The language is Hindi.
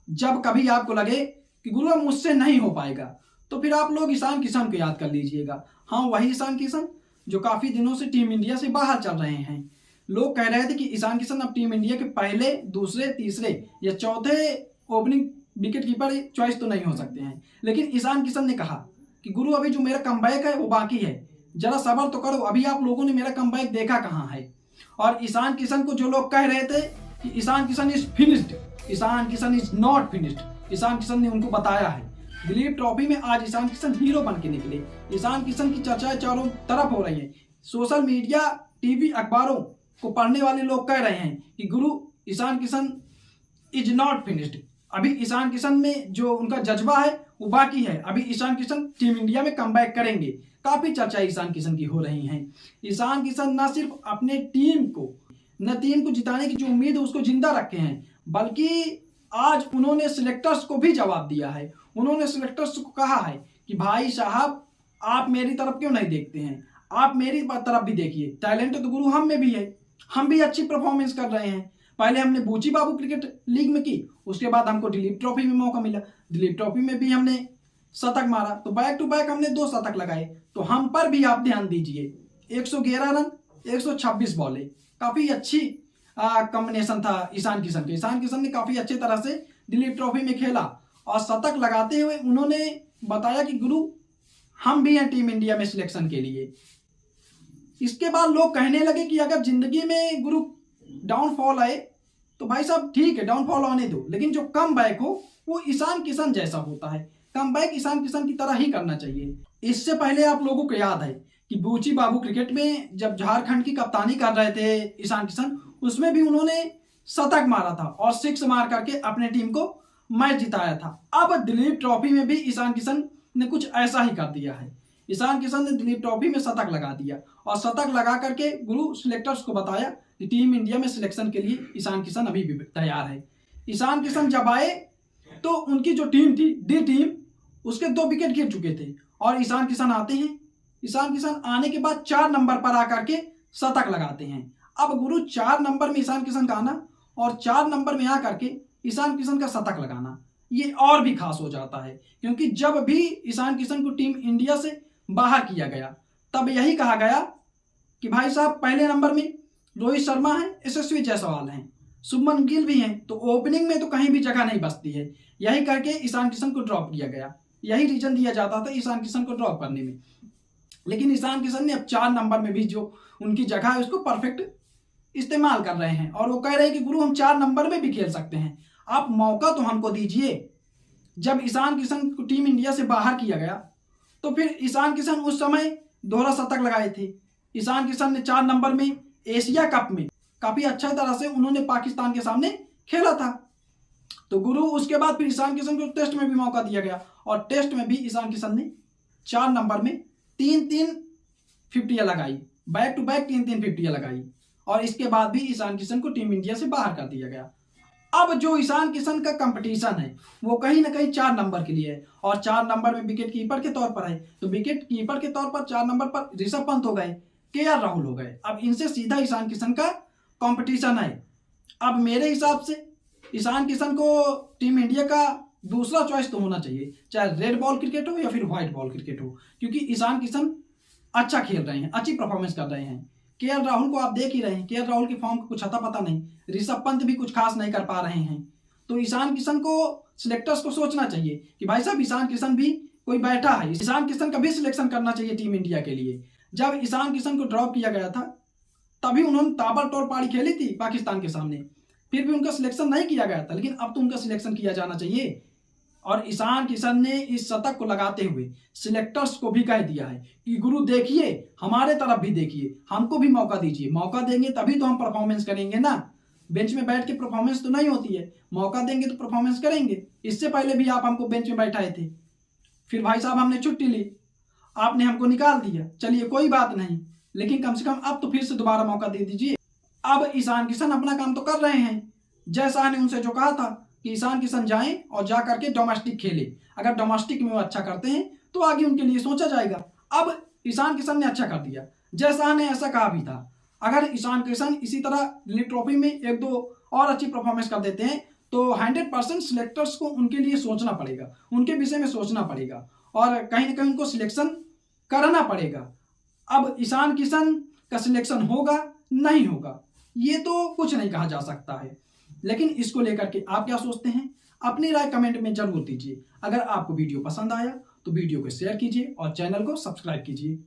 जब कभी आपको लगे कि गुरु अब मुझसे नहीं हो पाएगा, तो फिर आप लोग ईशान किशन को याद कर लीजिएगा। हाँ, वही ईशान किशन जो काफ़ी दिनों से टीम इंडिया से बाहर चल रहे हैं। लोग कह रहे थे कि ईशान किशन अब टीम इंडिया के पहले, दूसरे, तीसरे या चौथे ओपनिंग विकेट कीपर चॉइस तो नहीं हो सकते हैं, लेकिन ईशान किशन ने कहा कि गुरु अभी जो मेरा कमबैक है वो बाकी है, जरा सब्र तो करो, अभी आप लोगों ने मेरा कमबैक देखा कहाँ है। और ईशान किशन को जो लोग कह रहे थे कि Ishan Kishan is finished, Ishan Kishan is not finished, Ishan Kishan ने उनको बताया है। दिलीप ट्रॉफी में आज ईशान किशन हीरो बन के निकले। ईशान किशन की चर्चाएं चारों तरफ हो रही है। सोशल मीडिया, टीवी, अखबारों को पढ़ने वाले लोग कह रहे हैं कि guru Ishan Kishan is not finished, अभी ईशान किशन में जो उनका जज्बा है वो बाकी है, अभी ईशान किशन टीम इंडिया में कमबैक करेंगे। काफी चर्चा ईशान किशन की हो रही हैं। ईशान किशन न सिर्फ अपने टीम को जिताने की जो उम्मीद है उसको जिंदा रखे हैं, बल्कि आज उन्होंने सिलेक्टर्स को भी जवाब दिया है। उन्होंने सिलेक्टर्स को कहा है कि भाई साहब, आप मेरी तरफ क्यों नहीं देखते हैं, आप मेरी तरफ भी देखिए, टैलेंट तो गुरु हम में भी है, हम भी अच्छी परफॉर्मेंस कर रहे हैं। पहले हमने बूची बाबू क्रिकेट लीग में की, उसके बाद हमको दिलीप ट्रॉफी में मौका मिला, दिलीप ट्रॉफी में भी हमने शतक मारा, तो बैक टू बैक हमने 2 शतक लगाए। तो हम पर भी आप ध्यान दीजिए, 111 रन 126 बॉले, काफी अच्छी कॉम्बिनेशन था ईशान किशन के। ईशान किशन ने काफी अच्छे तरह से दिलीप ट्रॉफी में खेला और शतक लगाते हुए उन्होंने बताया कि गुरु हम भी हैं टीम इंडिया में सिलेक्शन के लिए। इसके बाद लोग कहने लगे कि अगर जिंदगी में गुरु डाउनफॉल आए तो भाई साहब ठीक है, डाउनफॉल आने दो, लेकिन जो कम बैक हो वो ईशान किशन जैसा होता है, कम बैक ईशान किशन की तरह ही करना चाहिए। इससे पहले आप लोगों को याद है कि बूची बाबू क्रिकेट में जब झारखंड की कप्तानी कर रहे थे ईशान किशन, उसमें भी उन्होंने शतक मारा था और 6 मार करके अपने टीम को मैच जिताया था। अब दिलीप ट्रॉफी में भी ईशान किशन ने कुछ ऐसा ही कर दिया है। ईशान किशन ने दिलीप ट्रॉफी में शतक लगा दिया और शतक लगा करके गुरु सिलेक्टर्स को बताया कि टीम इंडिया में सिलेक्शन के लिए ईशान किशन अभी भी तैयार है। ईशान किशन जब आए तो उनकी जो टीम थी, डी टीम, उसके 2 विकेट गिर चुके थे और ईशान किशन आते हैं। ईशान किशन आने के बाद 4 नंबर पर आकर के शतक लगाते हैं। अब गुरु 4 नंबर में ईशान किशन का आना और 4 नंबर में आकर के ईशान किशन का शतक लगाना, ये और भी खास हो जाता है, क्योंकि जब भी ईशान किशन को टीम इंडिया से बाहर किया गया तब यही कहा गया कि भाई साहब पहले नंबर में रोहित शर्मा है, यशस्वी जायसवाल हैं, शुभमन गिल भी हैं, तो ओपनिंग में तो कहीं भी जगह नहीं बचती है। यही करके ईशान किशन को ड्रॉप किया गया, यही रीजन दिया जाता था ईशान किशन को ड्रॉप करने में। लेकिन ईशान किशन ने अब 4 नंबर में भी जो उनकी जगह है उसको परफेक्ट इस्तेमाल कर रहे हैं और वो कह रहे हैं कि गुरु हम 4 नंबर में भी खेल सकते हैं, आप मौका तो हमको दीजिए। जब ईशान किशन को टीम इंडिया से बाहर किया गया तो फिर ईशान किशन उस समय दोहरा शतक लगाए थे। ईशान किशन ने 4 नंबर में एशिया कप में काफी अच्छा तरह से उन्होंने पाकिस्तान के सामने खेला था। तो गुरु उसके बाद फिर ईशान किशन को टेस्ट में भी मौका दिया गया और टेस्ट में भी ईशान किशन ने 4 नंबर में 3-3 फिफ्टियां लगाई, बैक टू बैक 3-3 फिफ्टियां लगाई और इसके बाद भी ईशान किशन को टीम इंडिया से बाहर कर दिया गया। अब जो ईशान किशन का कंपटीशन है वो कहीं ना कहीं 4 नंबर के लिए है और 4 नंबर में विकेट कीपर के तौर पर है, तो विकेट कीपर के तौर पर 4 नंबर पर ऋषभ पंत हो गए, केएल राहुल हो गए। अब इनसे सीधा ईशान किशन का कंपटीशन है। अब मेरे हिसाब से ईशान किशन को टीम इंडिया का दूसरा चॉइस तो होना चाहिए, चाहे रेड बॉल क्रिकेट हो या फिर व्हाइट बॉल क्रिकेट हो, क्योंकि ईशान किशन अच्छा खेल रहे हैं, अच्छी परफॉर्मेंस कर रहे हैं। केएल राहुल को आप देख ही रहे हैं, केएल राहुल की फॉर्म का कुछ अता पता नहीं, ऋषभ पंत भी कुछ खास नहीं कर पा रहे हैं। तो ईशान किशन को सिलेक्टर्स को सोचना चाहिए कि भाई साहब ईशान किशन भी कोई बैठा है, ईशान किशन का भी सिलेक्शन करना चाहिए टीम इंडिया के लिए। जब ईशान किशन को ड्रॉप किया गया था तभी उन्होंने ताबड़तोड़ पारी खेली थी पाकिस्तान के सामने, फिर भी उनका सिलेक्शन नहीं किया गया था, लेकिन अब तो उनका सिलेक्शन किया जाना चाहिए। और ईशान किशन ने इस शतक को लगाते हुए सिलेक्टर्स को भी कह दिया है कि गुरु देखिए, हमारे तरफ भी देखिए, हमको भी मौका दीजिए, मौका देंगे तभी तो हम परफॉर्मेंस करेंगे ना, बेंच में बैठ के परफॉर्मेंस तो नहीं होती है, मौका देंगे तो परफॉर्मेंस करेंगे। इससे पहले भी आप हमको बेंच में बैठाए थे, फिर भाई साहब हमने छुट्टी ली, आपने हमको निकाल दिया, चलिए कोई बात नहीं, लेकिन कम से कम अब तो फिर से दोबारा मौका दे दीजिए। अब ईशान किशन अपना काम तो कर रहे हैं, जय शाह ने उनसे जो कहा था कि ईशान किशन जाएं और जा करके डोमेस्टिक खेले, अगर डोमेस्टिक में वो अच्छा करते हैं तो आगे उनके लिए सोचा जाएगा। अब ईशान किशन ने अच्छा कर दिया, जय शाह ने ऐसा कहा भी था, अगर ईशान किशन इसी तरह दिलीप ट्रॉफी में 1-2 और अच्छी परफॉर्मेंस कर देते हैं तो 100% सिलेक्टर्स को उनके लिए सोचना पड़ेगा, उनके विषय में सोचना पड़ेगा और कहीं ना कहीं उनको सिलेक्शन करना पड़ेगा। अब ईशान किशन का सिलेक्शन होगा नहीं होगा ये तो कुछ नहीं कहा जा सकता है, लेकिन इसको लेकर के आप क्या सोचते हैं अपनी राय कमेंट में जरूर दीजिए। अगर आपको वीडियो पसंद आया तो वीडियो को शेयर कीजिए और चैनल को सब्सक्राइब कीजिए।